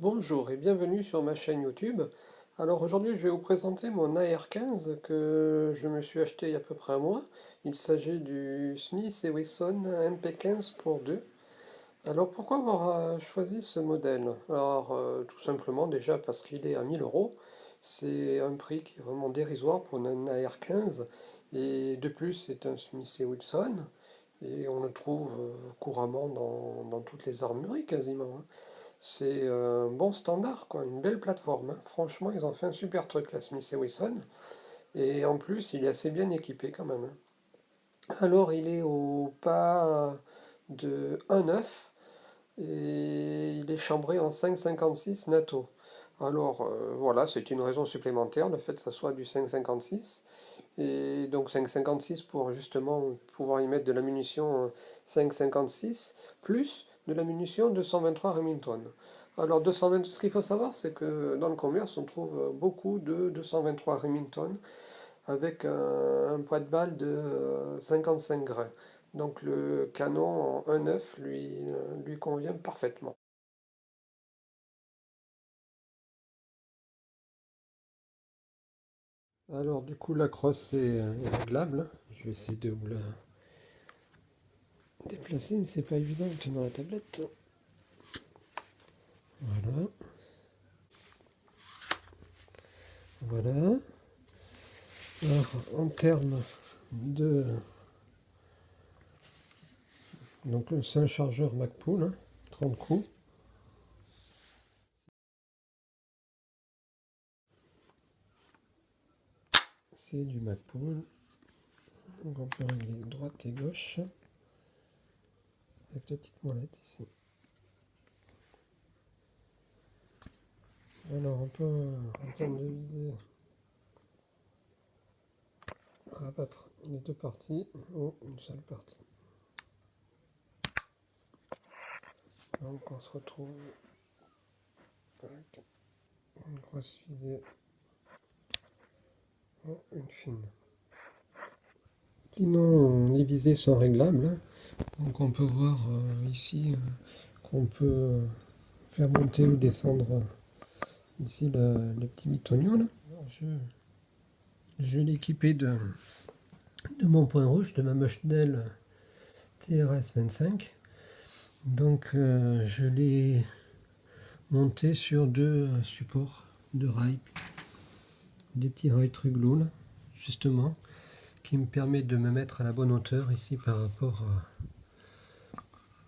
Bonjour et bienvenue sur ma chaîne YouTube. Alors aujourd'hui je vais vous présenter mon AR-15 que je me suis acheté il y a à peu près un mois. Il s'agit du Smith & Wesson MP15 pour 2. Alors pourquoi avoir choisi ce modèle? Alors tout simplement déjà parce qu'il est à 1000 euros. C'est un prix qui est vraiment dérisoire pour un AR-15 et de plus c'est un Smith & Wesson et on le trouve couramment dans toutes les armureries quasiment, hein. C'est un bon standard, quoi, une belle plateforme, hein. Franchement, ils ont fait un super truc, la Smith et Wesson. Et en plus, il est assez bien équipé quand même, hein. Alors, il est au pas de 1,9 et il est chambré en 5,56 NATO. Alors, voilà, c'est une raison supplémentaire, le fait que ça soit du 5,56. Et donc 5,56 pour justement pouvoir y mettre de la munition 5,56 plus de la munition 223 Remington. Alors 220, ce qu'il faut savoir, c'est que dans le commerce, on trouve beaucoup de 223 Remington avec un poids de balle de 55 grains. Donc le canon en 1,9 lui convient parfaitement. Alors du coup la crosse est réglable. Je vais essayer de vous la déplacer, mais c'est pas évident en tenant la tablette. Voilà, voilà. Alors, en termes de... Donc c'est un chargeur MacPool, hein, 30 coups. C'est du MacPool. Donc on peut régler droite et gauche avec la petite molette ici. Alors on peut, en termes de visée, rabattre les deux parties ou une seule partie. Donc on se retrouve avec une grosse visée ou une fine. Sinon, les visées sont réglables, hein. Donc on peut voir ici qu'on peut faire monter ou descendre ici le petit bitonio là. Alors, je l'ai équipé de mon point rouge, de ma Bushnell TRS 25. Donc je l'ai monté sur deux supports de rails, des petits rails Truglo là, justement, qui me permet de me mettre à la bonne hauteur ici par rapport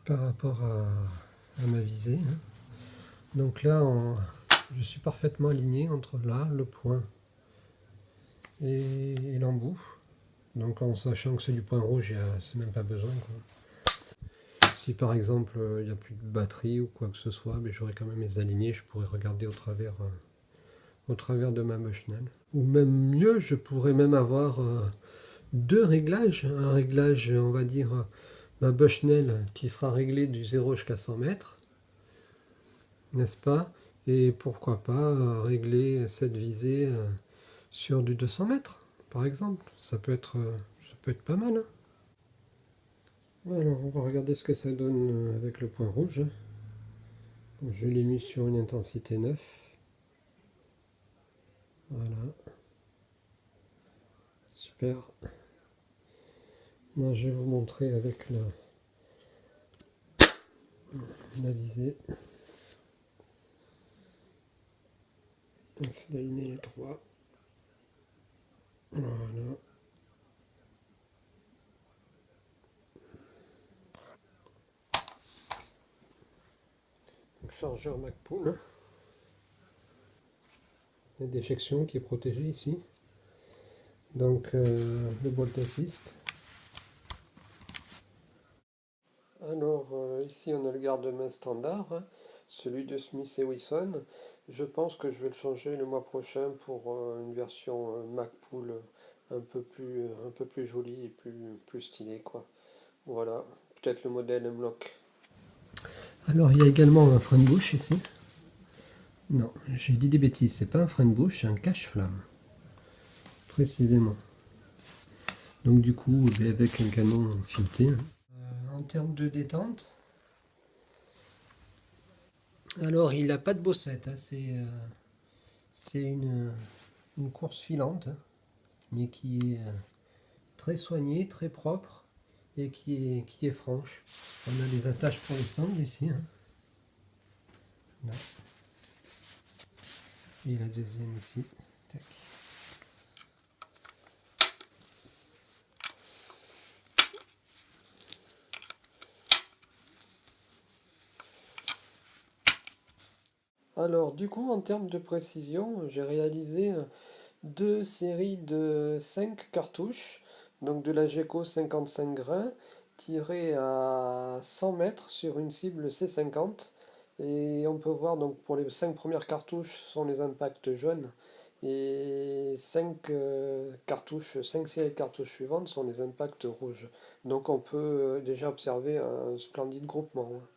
à ma visée, hein. Donc là, je suis parfaitement aligné entre là, le point et l'embout. Donc en sachant que c'est du point rouge, c'est même pas besoin, quoi. Si par exemple il n'y a plus de batterie ou quoi que ce soit, mais j'aurais quand même les alignés, je pourrais regarder au travers de ma Bushnell. Ou même mieux, je pourrais même avoir deux réglages. Un réglage, on va dire, ma Bushnell qui sera réglé du 0 jusqu'à 100 mètres, n'est-ce pas? Et pourquoi pas régler cette visée sur du 200 mètres, par exemple. Ça peut être pas mal, hein. Alors, on va regarder ce que ça donne avec le point rouge, hein. Je l'ai mis sur une intensité 9. Voilà, super. Moi, je vais vous montrer avec la visée. C'est d'aligner les trois. Voilà. Donc, chargeur MacPool, hein. La déjection qui est protégée ici. Donc le Bolt Assist. Alors ici on a le garde-main standard, hein, celui de Smith et Wesson. Je pense que je vais le changer le mois prochain pour une version MacPool un peu plus jolie et plus stylée, quoi. Voilà, peut-être le modèle M-Lock. Alors il y a également un frein de bouche ici. Non, j'ai dit des bêtises, c'est pas un frein de bouche, c'est un cache-flamme. Précisément. Donc du coup, avec un canon fileté, hein. En termes de détente, Alors, il n'a pas de bossette, hein, c'est une course filante, hein, mais qui est très soignée, très propre et qui est franche. On a des attaches pour les sangles ici, hein, là, et la deuxième ici. Tac. Alors, du coup, en termes de précision, j'ai réalisé deux séries de 5 cartouches, donc de la Geco 55 grains, tirées à 100 mètres sur une cible C50. Et on peut voir, donc pour les 5 premières cartouches sont les impacts jaunes, et 5 cartouches, 5 séries de cartouches suivantes sont les impacts rouges. Donc on peut déjà observer un splendide groupement, hein.